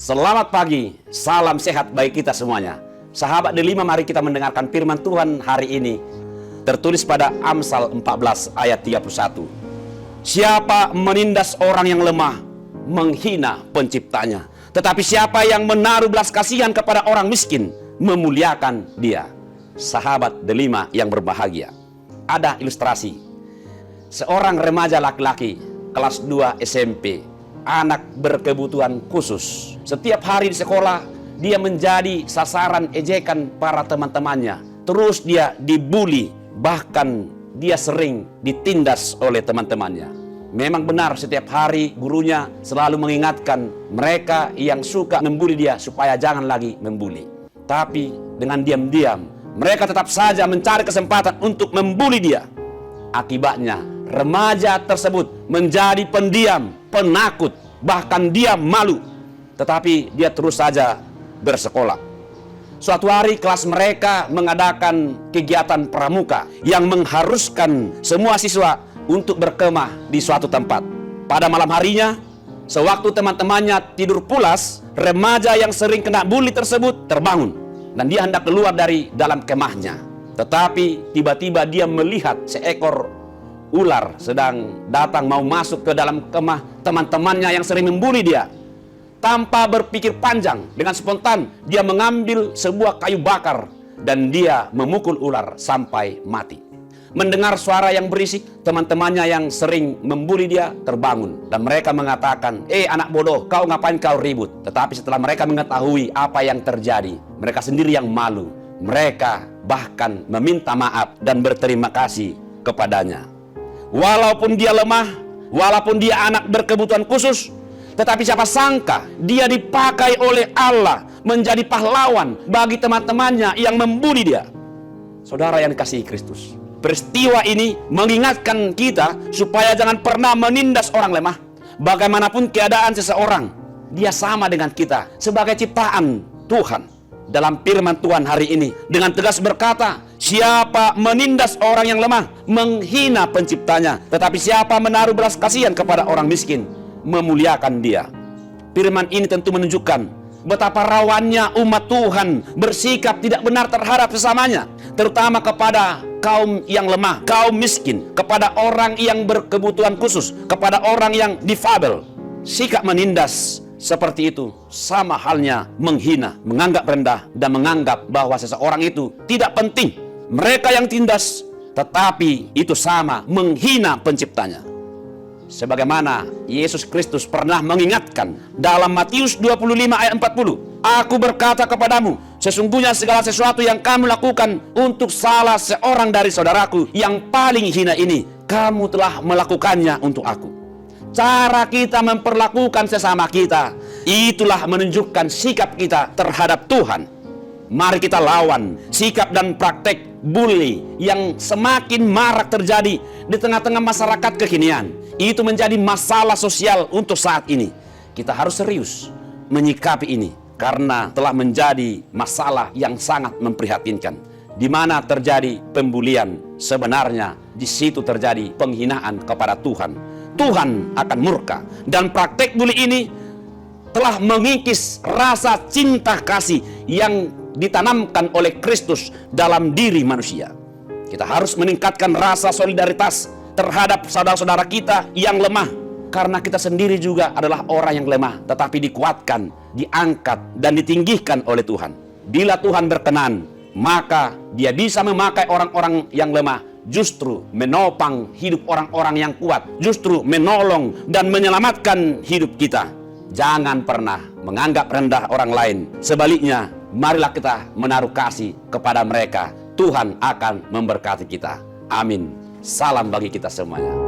Selamat pagi, salam sehat bagi kita semuanya. Sahabat Delima, mari kita mendengarkan firman Tuhan hari ini. Tertulis pada Amsal 14 ayat 31. Siapa menindas orang yang lemah, menghina penciptanya. Tetapi siapa yang menaruh belas kasihan kepada orang miskin, memuliakan dia. Sahabat Delima yang berbahagia, ada ilustrasi. Seorang remaja laki-laki, kelas 2 SMP, anak berkebutuhan khusus. Setiap hari di sekolah, dia menjadi sasaran ejekan para teman-temannya. Terus dia dibully, bahkan dia sering ditindas oleh teman-temannya. Memang benar, setiap hari gurunya selalu mengingatkan mereka yang suka membuli dia supaya jangan lagi membuli. Tapi dengan diam-diam, mereka tetap saja mencari kesempatan untuk membuli dia. Akibatnya, remaja tersebut menjadi pendiam, penakut, bahkan dia malu. Tetapi dia terus saja bersekolah. Suatu hari kelas mereka mengadakan kegiatan pramuka yang mengharuskan semua siswa untuk berkemah di suatu tempat. Pada malam harinya, sewaktu teman-temannya tidur pulas, remaja yang sering kena bully tersebut terbangun dan dia hendak keluar dari dalam kemahnya. Tetapi tiba-tiba dia melihat seekor ular sedang datang mau masuk ke dalam kemah teman-temannya yang sering membuli dia. Tanpa berpikir panjang, dengan spontan dia mengambil sebuah kayu bakar dan dia memukul ular sampai mati. Mendengar suara yang berisik, teman-temannya yang sering membuli dia terbangun dan mereka mengatakan, anak bodoh, kau ngapain kau ribut?" Tetapi setelah mereka mengetahui apa yang terjadi, mereka sendiri yang malu. Mereka bahkan meminta maaf dan berterima kasih kepadanya. Walaupun dia lemah, walaupun dia anak berkebutuhan khusus, tetapi siapa sangka dia dipakai oleh Allah menjadi pahlawan bagi teman-temannya yang membuli dia. Saudara yang dikasihi Kristus, peristiwa ini mengingatkan kita supaya jangan pernah menindas orang lemah. Bagaimanapun keadaan seseorang, dia sama dengan kita sebagai ciptaan Tuhan. Dalam firman Tuhan hari ini dengan tegas berkata, siapa menindas orang yang lemah, menghina penciptanya. Tetapi siapa menaruh belas kasihan kepada orang miskin, memuliakan dia. Firman ini tentu menunjukkan betapa rawannya umat Tuhan bersikap tidak benar terhadap sesamanya, terutama kepada kaum yang lemah, kaum miskin, kepada orang yang berkebutuhan khusus, kepada orang yang difabel. Sikap menindas seperti itu sama halnya menghina, menganggap rendah, dan menganggap bahwa seseorang itu tidak penting. Mereka yang tindas, tetapi itu sama menghina penciptanya. Sebagaimana Yesus Kristus pernah mengingatkan dalam Matius 25 ayat 40. Aku berkata kepadamu, sesungguhnya segala sesuatu yang kamu lakukan untuk salah seorang dari saudaraku yang paling hina ini, kamu telah melakukannya untuk aku. Cara kita memperlakukan sesama kita, itulah menunjukkan sikap kita terhadap Tuhan. Mari kita lawan sikap dan praktek bully yang semakin marak terjadi di tengah-tengah masyarakat kekinian. Itu menjadi masalah sosial untuk saat ini. Kita harus serius menyikapi ini karena telah menjadi masalah yang sangat memprihatinkan. Di mana terjadi pembulian, sebenarnya di situ terjadi penghinaan kepada Tuhan. Tuhan akan murka, dan praktek bully ini telah mengikis rasa cinta kasih yang ditanamkan oleh Kristus dalam diri manusia. Kita harus meningkatkan rasa solidaritas terhadap saudara-saudara kita yang lemah, karena kita sendiri juga adalah orang yang lemah, tetapi dikuatkan, diangkat, dan ditinggikan oleh Tuhan. Bila Tuhan berkenan, maka Dia bisa memakai orang-orang yang lemah, justru menopang hidup orang-orang yang kuat, justru menolong dan menyelamatkan hidup kita. Jangan pernah menganggap rendah orang lain. Sebaliknya, marilah kita menaruh kasih kepada mereka. Tuhan akan memberkati kita. Amin. Salam bagi kita semuanya.